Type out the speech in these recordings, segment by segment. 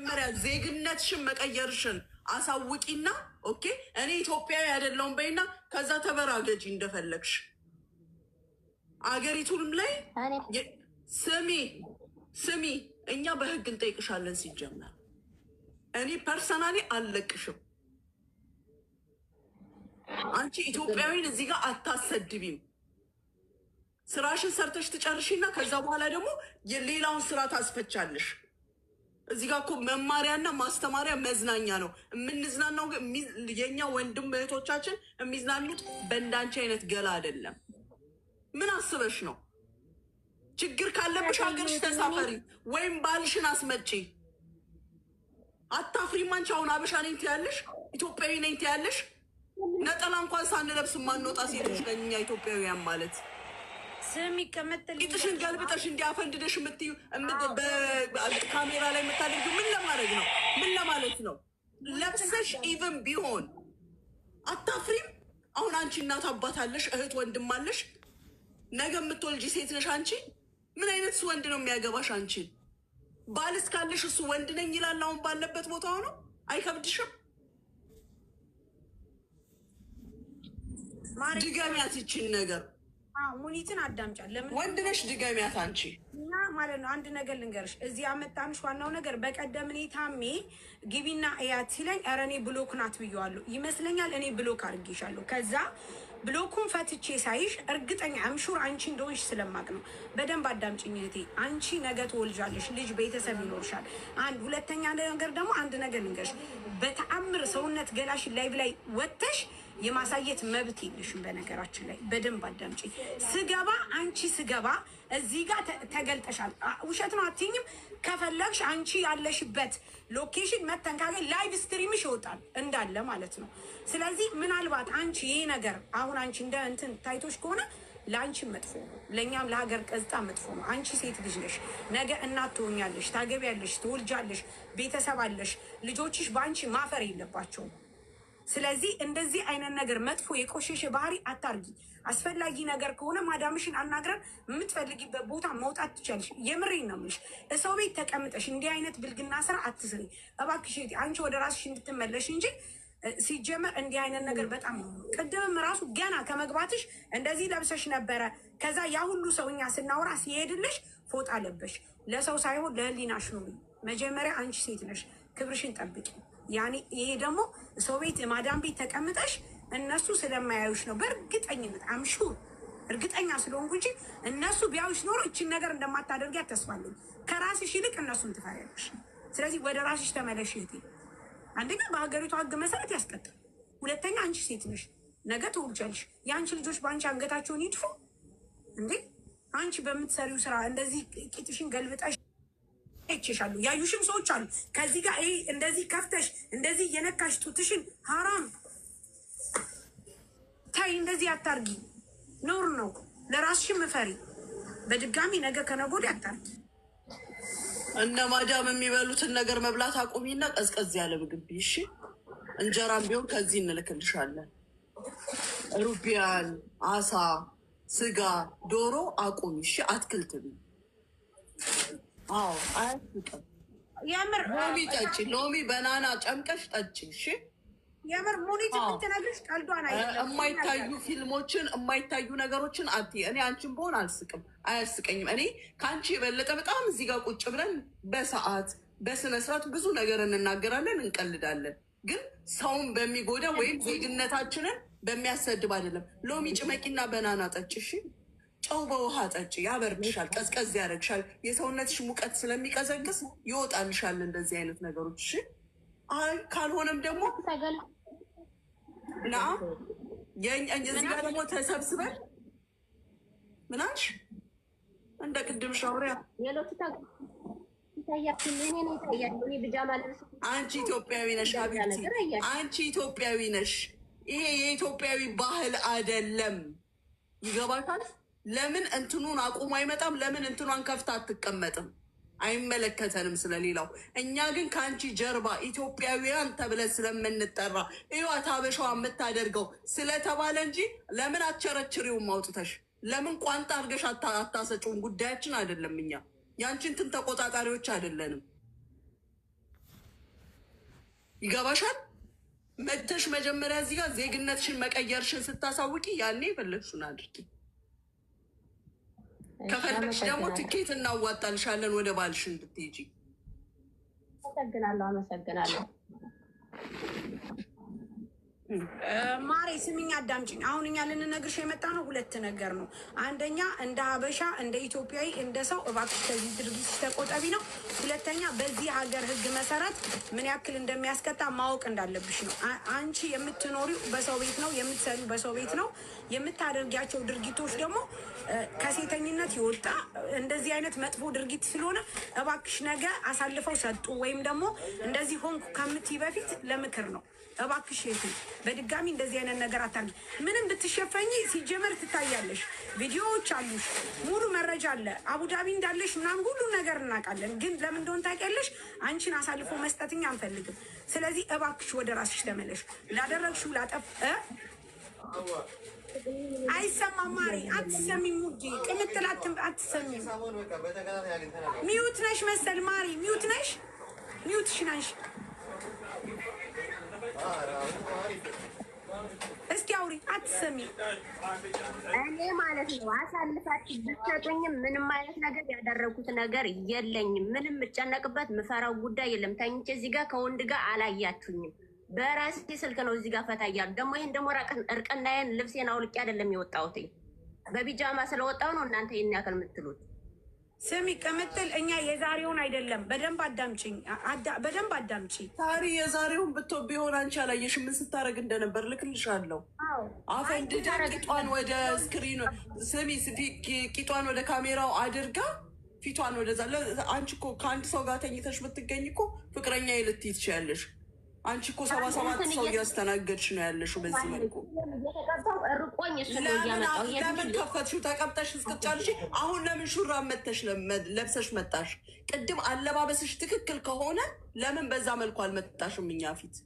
መጀመሪያ ዜግነትሽን መቀየርሽን አሳውቂና ኦኬ እኔ ኢትዮጵያዊ አይደለሁም በይና ከዛ ተበራገጂ እንደፈለግሽ አገሪቱንም ላይ ስሚ እኛ በህግ እንጠይቅሻለን ሲጀመር እኔ ፐርሰናሊ አልለቅሽም አንቺ ኢትዮጵያዊን እዚህ ጋር አታሰድቢም ስራሽን ሰርተሽ ትጨርሺና ከዛ በኋላ ደግሞ የሌላውን ስራ ታስፈቻለሽ እዚህ ጋር እኮ መማሪያና ማስተማሪያ መዝናኛ ነው የምንዝናናው የኛ ወንድም እህቶቻችን የሚዝናኑት በእንዳንቺ አይነት ገላ አይደለም ምን አስበሽ ነው ችግር ካለብሽ ሀገርሽ ተሳፈሪ ወይም ባልሽን አስመጪ አታፍሪም አንቺ አሁን አበሻ ነኝ ትያለሽ ኢትዮጵያዊ ነኝ ትያለሽ ነጠላ እንኳን ሳንለብስ ማንወጣ ሴቶች ለኛ ኢትዮጵያውያን ማለት ስሚ ከመተል ኢጥሽን ገልብጠሽ እንዲያፈንድደሽ የምትዩ በካሜራ ላይ የምታደርጊው ምን ለማድረግ ነው ምን ለማለት ነው ለብሰሽ ኢቨን ቢሆን አታፍሪም አሁን አንቺ እናት አባት አለሽ እህት ወንድም አለሽ ነገ የምትወልጂ ሴት ነሽ አንቺ ምን አይነት ወንድ ነው የሚያገባሽ አንቺ ባልስ ካለሽ እሱ ወንድ ነኝ ይላል አሁን ባለበት ቦታ ሆኖ አይከብድሽም ድጋሚያት ይችን ነገር ሙኒትን አዳምጫ ለምን ወንድ ነሽ ድጋሚያት አንቺ እና ማለት ነው አንድ ነገር ልንገርሽ እዚህ አመጣንሽ ዋናው ነገር በቀደም እኔ ታሜ ግቢና እያት ሲለኝ ኧረ እኔ ብሎክ ናት ብየዋለሁ ይመስለኛል እኔ ብሎክ አድርጌሻለሁ ከዛ ብሎኩን ፈትቼ ሳይሽ እርግጠኛ አምሹር አንቺ እንደሆንሽ ስለማቅ ነው በደንብ አዳምጪኝ እህቴ አንቺ ነገ ትወልጃለሽ ልጅ ቤተሰብ ይኖርሻል አንድ ሁለተኛ ነገር ደግሞ አንድ ነገር ልንገርሽ በተአምር ሰውነት ገላሽን ላይቭ ላይ ወጥተሽ የማሳየት መብት የለሽም በነገራችን ላይ በደንብ አዳምጪ ስገባ አንቺ ስገባ እዚህ ጋር ተገልጠሻል ውሸት ነው አትይኝም ከፈለግሽ አንቺ ያለሽበት ሎኬሽን መተን ካገኝ ላይቭ ስትሪምሽ ይወጣል እንዳለ ማለት ነው ስለዚህ ምናልባት አንቺ ይሄ ነገር አሁን አንቺ እንደ እንትን ታይቶሽ ከሆነ ለአንቺ መጥፎ ነው ለእኛም ለሀገር ቀዝጣ መጥፎ ነው አንቺ ሴት ልጅ ነሽ ነገ እናት ትሆኛለሽ ታገቢያለሽ ትወልጃለሽ ቤተሰብ አለሽ ልጆችሽ በአንቺ ማፈር የለባቸውም ስለዚህ እንደዚህ አይነት ነገር መጥፎ የቆሸሸ ባህሪ አታርጊ አስፈላጊ ነገር ከሆነ ማዳምሽን አናግረን የምትፈልጊበት ቦታ መውጣት ትችያለሽ የምሬን ነው የምልሽ እሰው ቤት ተቀምጠሽ እንዲህ አይነት ብልግና ስራ አትስሪ እባክሽ አንቺ ወደ ራስሽ እንድትመለሽ እንጂ ሲጀመር እንዲህ አይነት ነገር በጣም ቅድምም ራሱ ገና ከመግባትሽ እንደዚህ ለብሰሽ ነበረ ከዛ ያ ሁሉ ሰውኛ ስናወራ ሲሄድልሽ ፎጣ ለበሽ ለሰው ሳይሆን ለህሊናሽ ነው መጀመሪያ አንቺ ሴት ነሽ ክብርሽን ጠብቂ ያኔ ይሄ ደግሞ ሰው ቤት ማዳም ቤት ተቀምጠሽ እነሱ ስለማያዩሽ ነው በእርግጠኝነት አምሹር እርግጠኛ ስለሆንኩ እንጂ እነሱ ቢያዩሽ ኖሮ እቺን ነገር እንደማታደርጊያት ተስፋለኝ ከራስሽ ይልቅ እነሱን ትፈሪያለሽ ስለዚህ ወደ ራስሽ ተመለሽ እህቴ አንደኛ በሀገሪቱ ህግ መሰረት ያስቀጥል ሁለተኛ አንቺ ሴት ነሽ ነገ ትውልጃለሽ የአንቺ ልጆች በአንቺ አንገታቸውን ይድፉ እንዴ አንቺ በምትሰሪው ስራ እንደዚህ ቂጥሽን ገልብጠሽ ይችላሉ ያዩሽም ሰዎች አሉ ከዚህ ጋር እንደዚህ ከፍተሽ እንደዚህ የነካሽ ጡትሽን ሐራም ታይ እንደዚህ አታርጊ ኖር ነው ለራስሽም ፈሪ በድጋሚ ነገ ከነገ ወዲያ አታርጊ እነ ማዳም የሚበሉትን ነገር መብላት አቁሚና ቀዝቀዝ ያለ ምግብ እሺ እንጀራም ቢሆን ከዚህ እንልክልሻለን ሩቢያን አሳ ስጋ ዶሮ አቁሚ እሺ አትክልት ቢ አያስቅም የምር ሎሚ ጠጪ ሎሚ በናና ጨምቀሽ ጠጪ እሺ የምር ሙኒት ምትነግርሽ ቀልዷን አይደለም የማይታዩ ፊልሞችን የማይታዩ ነገሮችን አትይ እኔ አንቺን በሆን አልስቅም አያስቀኝም እኔ ከአንቺ የበለጠ በጣም እዚህ ጋር ቁጭ ብለን በሰዓት በስነስርዓት ብዙ ነገር እንናገራለን እንቀልዳለን ግን ሰውን በሚጎዳ ወይም ዜግነታችንን በሚያሰድብ አይደለም ሎሚ ጭመቂና በናና ጠጪ እሺ ጨው በውሃ ጠጪ ያበርድሻል ቀዝቀዝ ያደርግሻል የሰውነትሽ ሙቀት ስለሚቀዘቅዝ ይወጣልሻል እንደዚህ አይነት ነገሮች እሺ አይ ካልሆነም ደግሞ ና እዚህ ጋር ደግሞ ተሰብስበን ምናሽ እንደ ቅድም ሻውሪያ አንቺ ኢትዮጵያዊ ነሽ ሀቢብቲ አንቺ ኢትዮጵያዊ ነሽ ይሄ የኢትዮጵያዊ ባህል አይደለም ይገባታል ለምን እንትኑን አቁሞ አይመጣም ለምን እንትኗን ከፍታ አትቀመጥም አይመለከተንም ስለሌላው እኛ ግን ከአንቺ ጀርባ ኢትዮጵያውያን ተብለን ስለምንጠራ እዩዋት ሀበሻዋ የምታደርገው ስለተባለ እንጂ ለምን አትቸረችሪውም አውጥተሽ ለምን ቋንጣ አድርገሽ አታሰጪውም ጉዳያችን አይደለም እኛ ያንቺን እንትን ተቆጣጣሪዎች አይደለንም ይገባሻል? መተሽ መጀመሪያ እዚህ ጋር ዜግነትሽን መቀየርሽን ስታሳውቂ ያኔ የፈለግሽውን አድርጊ። ከፈለግሽ ደግሞ ትኬት እናዋጣልሻለን ወደ ባልሽ እንድትሄጂ። አመሰግናለሁ። ማሬ ስሚኝ አዳምጪኝ። አሁን እኛ ልንነግርሽ የመጣ ነው ሁለት ነገር ነው። አንደኛ እንደ ሀበሻ እንደ ኢትዮጵያዊ እንደ ሰው እባክሽ ከዚህ ድርጊት ተቆጠቢ ነው። ሁለተኛ በዚህ ሀገር ሕግ መሰረት ምን ያክል እንደሚያስቀጣ ማወቅ እንዳለብሽ ነው። አንቺ የምትኖሪው በሰው ቤት ነው፣ የምትሰሪው በሰው ቤት ነው። የምታደርጊያቸው ድርጊቶች ደግሞ ከሴተኝነት ይወጣ እንደዚህ አይነት መጥፎ ድርጊት ስለሆነ እባክሽ ነገ አሳልፈው ሰጡ ወይም ደግሞ እንደዚህ ሆንኩ ከምትይ በፊት ለምክር ነው። እባክሽ የቱ በድጋሚ እንደዚህ አይነት ነገር አታርጊ። ምንም ብትሸፈኝ ሲጀመር ትታያለሽ፣ ቪዲዮዎች አሉሽ፣ ሙሉ መረጃ አለ። አቡዳቢ እንዳለሽ ምናምን ሁሉ ነገር እናውቃለን። ግን ለምን እንደሆነ ታውቂያለሽ? አንቺን አሳልፎ መስጠትኛ አንፈልግም። ስለዚህ እባክሽ ወደ ራስሽ ተመለሽ። ላደረግሽው ላጠፍ አይሰማም። ማሪ አትሰሚም፣ ውዴ ቅምጥል አትሰሚም። ሚዩት ነሽ መሰል ማሪ፣ ሚዩት ነሽ፣ ሚዩትሽን አንሺ እስኪ አውሪ። አትሰሚም። እኔ ማለት ነው አሳልፋችሁ ብትሰጡኝም ምንም አይነት ነገር ያደረጉት ነገር የለኝም። ምንም የምጨነቅበት ምፈራው ጉዳይ የለም። ተኝቼ እዚህ ጋር ከወንድ ጋር አላያችሁኝም። በራሴ ስልክ ነው እዚህ ጋር ፈታ እያሉ ደግሞ ይህን ደግሞ እርቅናዬን ልብሴን አውልቄ አይደለም የወጣሁት፣ በቢጃማ ስለወጣሁ ነው እናንተ ይህን ያክል የምትሉት። ስሚ ቅምጥል፣ እኛ የዛሬውን አይደለም። በደንብ አዳምጪኝ፣ በደንብ አዳምጪ። ታሪ የዛሬውን ቢሆን አንቺ አላየሽም ምን ስታደርግ እንደነበር ልክልሻለሁ። አፈንድዳ ቂጧን ወደ ስክሪኑ ስሚ፣ ቂጧን ወደ ካሜራው አድርጋ ፊቷን ወደዛ። አንቺ እኮ ከአንድ ሰው ጋር ተኝተሽ ብትገኝ እኮ ፍቅረኛ ልትይ ትችያለሽ። አንቺ እኮ 77 ሰው እያስተናገድሽ ነው ያለሽው። በዚህ መልኩ ለምን ከፈትሽው? ተቀምጠሽ እስክትጨርሺ አሁን ለምን ሹራብ መተሽ ለብሰሽ መጣሽ? ቅድም አለባበስሽ ትክክል ከሆነ ለምን በዛ መልኩ አልመጣሽም እኛ ፊት?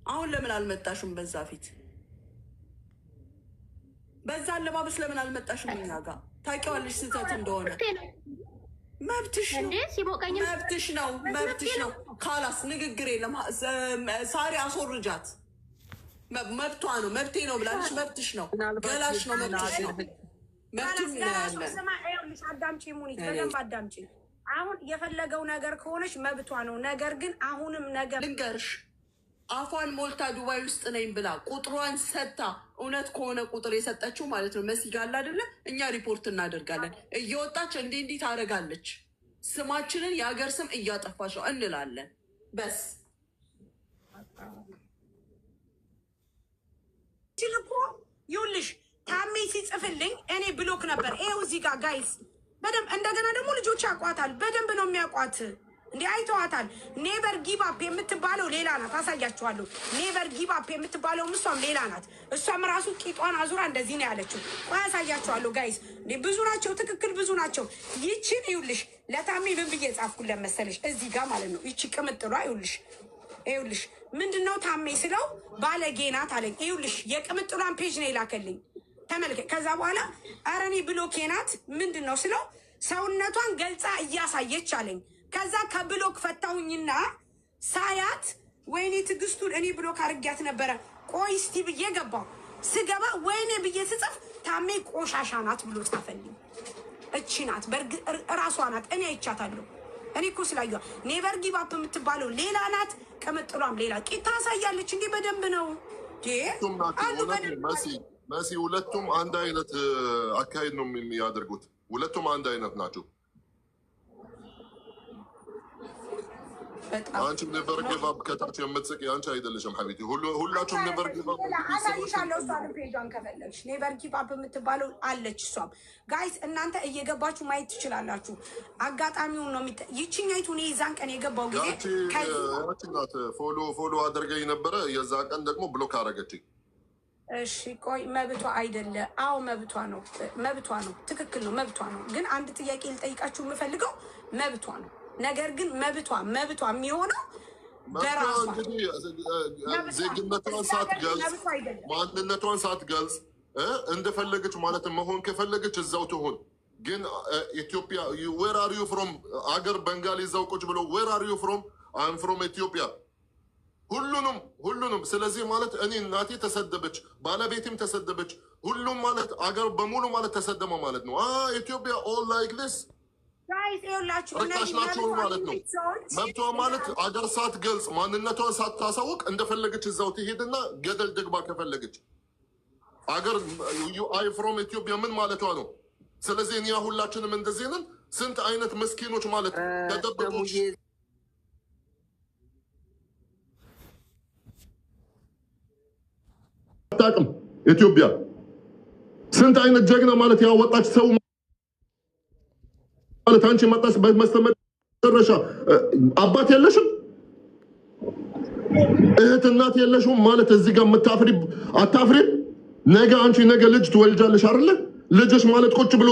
አሁን ለምን አልመጣሽም በዛ ፊት? በዛ አለባበስ ለምን አልመጣሽም እኛ ጋር? ታውቂዋለሽ ስህተት እንደሆነ። መብትሽ ነው፣ መብትሽ ነው፣ መብትሽ ነው። ካላስ ንግግር የለም። ሳሪ አስወርጃት። መብቷ ነው፣ መብቴ ነው ብላለች። መብትሽ ነው፣ ገላሽ ነው፣ መብትሽ ነው። መብቱን እናያለን። አዳምጪ ሙኒት፣ በደንብ አዳምጪ። አሁን የፈለገው ነገር ከሆነች መብቷ ነው። ነገር ግን አሁንም ነገር ልንገርሽ፣ አፏን ሞልታ ዱባይ ውስጥ ነኝ ብላ ቁጥሯን ሰጥታ እውነት ከሆነ ቁጥር የሰጠችው ማለት ነው መሲጋላ አይደለ? እኛ ሪፖርት እናደርጋለን። እየወጣች እንዲህ ታደርጋለች፣ ስማችንን የሀገር ስም እያጠፋች ነው እንላለን። በስ ችልኮ ይኸውልሽ፣ ታሜ ሲጽፍልኝ እኔ ብሎክ ነበር። ይኸው እዚህ ጋር ጋይስ በደንብ እንደገና ደግሞ ልጆች ያውቋታል፣ በደንብ ነው የሚያውቋት። እንዲህ አይተዋታል። ኔቨር ጊቭ አፕ የምትባለው ሌላ ናት፣ አሳያችኋለሁ። ኔቨር ጊቭ አፕ የምትባለው እሷም ሌላ ናት። እሷም ራሱ ቂጧን አዙራ እንደዚህ ነው ያለችው። አሳያችኋለሁ ጋይስ፣ ብዙ ናቸው፣ ትክክል ብዙ ናቸው። ይችን ይኸውልሽ ለታሜ ምን ብዬ ጻፍኩለት መሰለሽ? እዚህ ጋር ማለት ነው። ይቺ ቅምጥሏ ይኸውልሽ ምንድነው ታሜ ስለው ባለጌ ናት አለኝ። ይኸውልሽ የቅምጥሏን ፔጅ ነው የላከልኝ፣ ተመልከት። ከዛ በኋላ ኧረ እኔ ብሎኬ ናት ምንድን ነው ስለው ሰውነቷን ገልጻ እያሳየች አለኝ። ከዛ ከብሎክ ፈታሁኝና ሳያት ወይኔ ትዕግስቱን እኔ ብሎክ አድርጊያት ነበረ። ቆይ እስቲ ብዬ ገባሁ። ስገባ ወይኔ ብዬ ስጽፍ ታሜ ቆሻሻ ናት ብሎ ጻፈልኝ። እቺ ናት እራሷ ናት፣ እኔ አይቻታለሁ። እኔ እኮ ስላየዋ ኔቨር ጊቭ አፕ የምትባለው ሌላ ናት፣ ቅምጥሏም ሌላ ቂጣ ታሳያለች። እንዲህ በደንብ ነው መሲ። ሁለቱም አንድ አይነት አካሄድ ነው የሚያደርጉት። ሁለቱም አንድ አይነት ናቸው። አንቺ ኔቨር ጊቭ አፕ ከታች የምትስቂ አንቺ አይደለሽም ሐቢቲ። ሁላችሁም ኔቨር ጊቭ አፕ አሳይሻለሁ። እሷን ፔጇን ከፈለግሽ ኔቨር ጊቭ አፕ የምትባለው አለች። እሷም ጋይስ እናንተ እየገባችሁ ማየት ትችላላችሁ። አጋጣሚውን ነው ይችኛይቱ። እኔ የዛን ቀን የገባው ጊዜ ናት ፎሎ አድርገኝ ነበረ። የዛ ቀን ደግሞ ብሎክ አደረገችኝ። እሺ ቆይ መብቷ አይደለ? አዎ መብቷ ነው፣ መብቷ ነው፣ ትክክል ነው፣ መብቷ ነው። ግን አንድ ጥያቄ ልጠይቃችሁ የምፈልገው መብቷ ነው። ነገር ግን መብቷ የሚሆነው በራሷ ዜግነቷን ሳትገልጽ ማንነቷን ሳትገልጽ እንደፈለገች ማለት መሆን ከፈለገች እዛው ትሆን። ግን ኢትዮጵያ ዌር አር ዩ ፍሮም አገር በንጋሊ እዛው ቁጭ ብሎ ዌር አር ዩ ፍሮም አም ፍሮም ኢትዮጵያ ሁሉንም ስለዚህ ማለት እኔ እናቴ ተሰደበች፣ ባለቤቴም ተሰደበች፣ ሁሉም ማለት አገር በሙሉ ማለት ተሰደመ ማለት ነው። ኢትዮጵያ ኦል ላይክ ዲስ ርካሽ ናቸው ማለት ነው። መብቷ ማለት አገር ሳትገልጽ ማንነቷን ሳታሳውቅ እንደፈለገች እዛው ትሄድና ገደል ደግባ ከፈለገች አገር አይ ፍሮም ኢትዮጵያ ምን ማለቷ ነው? ስለዚህ እኛ ሁላችንም እንደዚህ ነን። ስንት አይነት መስኪኖች ማለት ተደብቆች አታውቅም። ኢትዮጵያ ስንት አይነት ጀግና ማለት ያወጣች ሰው ማለት አንቺ መጣሽ በመስተመጨረሻ አባት የለሽም፣ እህት እናት የለሽም ማለት እዚህ ጋር አታፍሪም? ነገ አንቺ ነገ ልጅ ትወልጃለሽ አይደለ? ልጅሽ ማለት ቁጭ ብሎ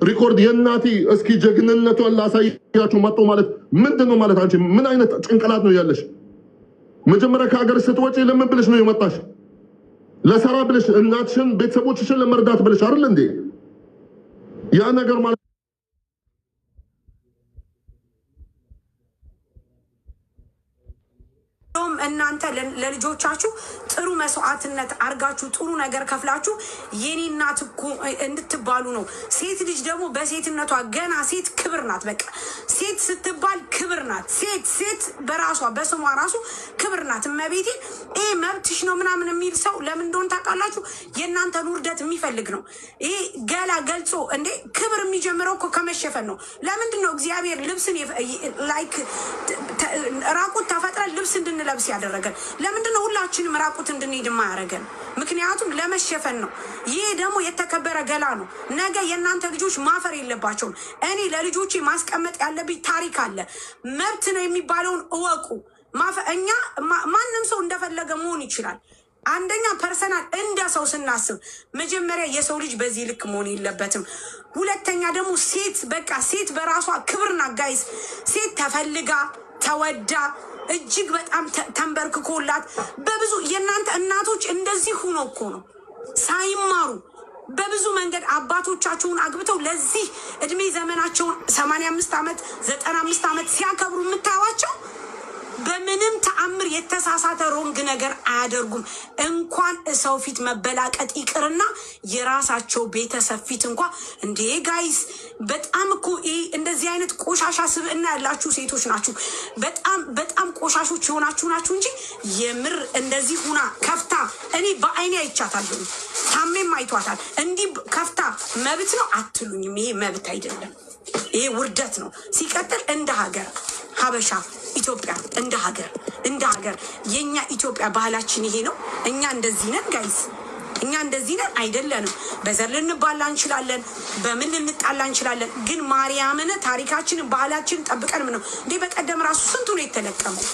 ሪኮርድ የእናቴ እስኪ ጀግንነቷን ላሳያችሁ መጥቶ ማለት ምንድን ነው ማለት? አንቺ ምን አይነት ጭንቅላት ነው ያለሽ? መጀመሪያ ከሀገር ስትወጪ ለምን ብለሽ ነው የመጣሽ? ለሰራ ብለሽ እናትሽን ቤተሰቦችሽን ለመርዳት ብለሽ አይደል እንዴ? ያ ነገር ማለት እናንተ ለልጆቻችሁ ጥሩ መስዋዕትነት አርጋችሁ ጥሩ ነገር ከፍላችሁ የኔ እናት እኮ እንድትባሉ ነው። ሴት ልጅ ደግሞ በሴትነቷ ገና ሴት ክብር ናት። በቃ ሴት ስትባል ክብር ናት። ሴት በራሷ በስሟ ራሱ ክብር ናት። እመቤቴ ይሄ መብትሽ ነው ምናምን የሚል ሰው ለምን እንደሆነ ታውቃላችሁ? የእናንተን ውርደት የሚፈልግ ነው። ይሄ ገላ ገልጾ እንዴ ክብር የሚጀምረው እኮ ከመሸፈን ነው። ለምንድን ነው እግዚአብሔር ልብስን ላይክ ራቁት ተፈጥረን ልብስ እንድንለብስ ያደረገን? ለምንድን ነው ሁላችንም ራቁት እንድንሄድ የማያደርገን? ምክንያቱም ለመሸፈን ነው። ይሄ ደግሞ የተከበረ ገላ ነው። ነገ የእናንተ ልጆች ማፈር የለባቸውም። እኔ ለልጆቼ ማስቀመጥ ያለብኝ ታሪክ አለ። መብት ነው የሚባለውን እወቁ። እኛ ማንም ሰው እንደፈለገ መሆን ይችላል። አንደኛ ፐርሰናል እንደ ሰው ስናስብ መጀመሪያ የሰው ልጅ በዚህ ልክ መሆን የለበትም። ሁለተኛ ደግሞ ሴት በቃ ሴት በራሷ ክብርና ጋይስ ሴት ተፈልጋ ተወዳ እጅግ በጣም ተንበርክኮላት በብዙ የእናንተ እናቶች እንደዚህ ሁኖ እኮ ነው ሳይማሩ በብዙ መንገድ አባቶቻቸውን አግብተው ለዚህ እድሜ ዘመናቸውን 85 ዓመት 95 ዓመት ሲያከብሩ የምታዩዋቸው በምንም ተአምር የተሳሳተ ሮንግ ነገር አያደርጉም። እንኳን ሰው ፊት መበላቀጥ ይቅርና የራሳቸው ቤተሰብ ፊት እንኳን እንዴ ጋይስ በጣም እኮ እንደዚህ አይነት ቆሻሻ ስብዕና ያላችሁ ሴቶች ናችሁ። በጣም ቆሻሾች የሆናችሁ ናችሁ እንጂ የምር እንደዚህ ሁና ከፍታ እኔ በአይኔ አይቻታለሁ። ታሜም አይቷታል። እንዲህ ከፍታ መብት ነው አትሉኝም። ይሄ መብት አይደለም። ይሄ ውርደት ነው። ሲቀጥል እንደ ሀገር ሀበሻ ኢትዮጵያ እንደ ሀገር የኛ ኢትዮጵያ ባህላችን ይሄ ነው። እኛ እንደዚህ ነን ጋይስ፣ እኛ እንደዚህ ነን አይደለንም። በዘር ልንባላ እንችላለን፣ በምን ልንጣላ እንችላለን። ግን ማርያምን ታሪካችንን ባህላችንን ጠብቀን ነው እንዴ። በቀደም ራሱ ስንቱ ነው የተለቀመው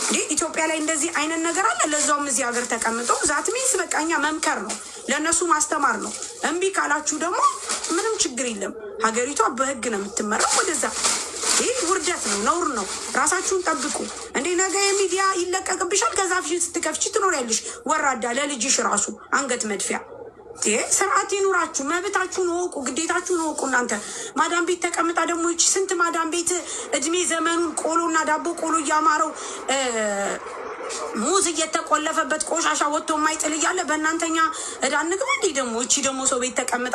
እንዴ? ኢትዮጵያ ላይ እንደዚህ አይነት ነገር አለ። ለዛውም እዚህ ሀገር ተቀምጦ ዛት ሚንስ በቃ እኛ መምከር ነው፣ ለእነሱ ማስተማር ነው። እምቢ ካላችሁ ደግሞ ምንም ችግር የለም። ሀገሪቷ በህግ ነው የምትመራው። ወደዛ ይህ ውርደት ነው፣ ነውር ነው። ራሳችሁን ጠብቁ እንዴ። ነገ የሚዲያ ይለቀቅብሻል። ከዛ ፊሽን ስትከፍቺ ትኖሪያለሽ። ወራዳ ለልጅሽ ራሱ አንገት መድፊያ። ስርዓት ይኑራችሁ። መብታችሁን ወቁ፣ ግዴታችሁን ወቁ። እናንተ ማዳም ቤት ተቀምጣ ደግሞ ይቺ ስንት ማዳም ቤት እድሜ ዘመኑን ቆሎና ዳቦ ቆሎ እያማረው ሙዝ እየተቆለፈበት ቆሻሻ ወጥቶ የማይጥል እያለ በእናንተኛ እዳ ንግባ እንዴ። ደግሞ እቺ ደግሞ ሰው ቤት ተቀምጣ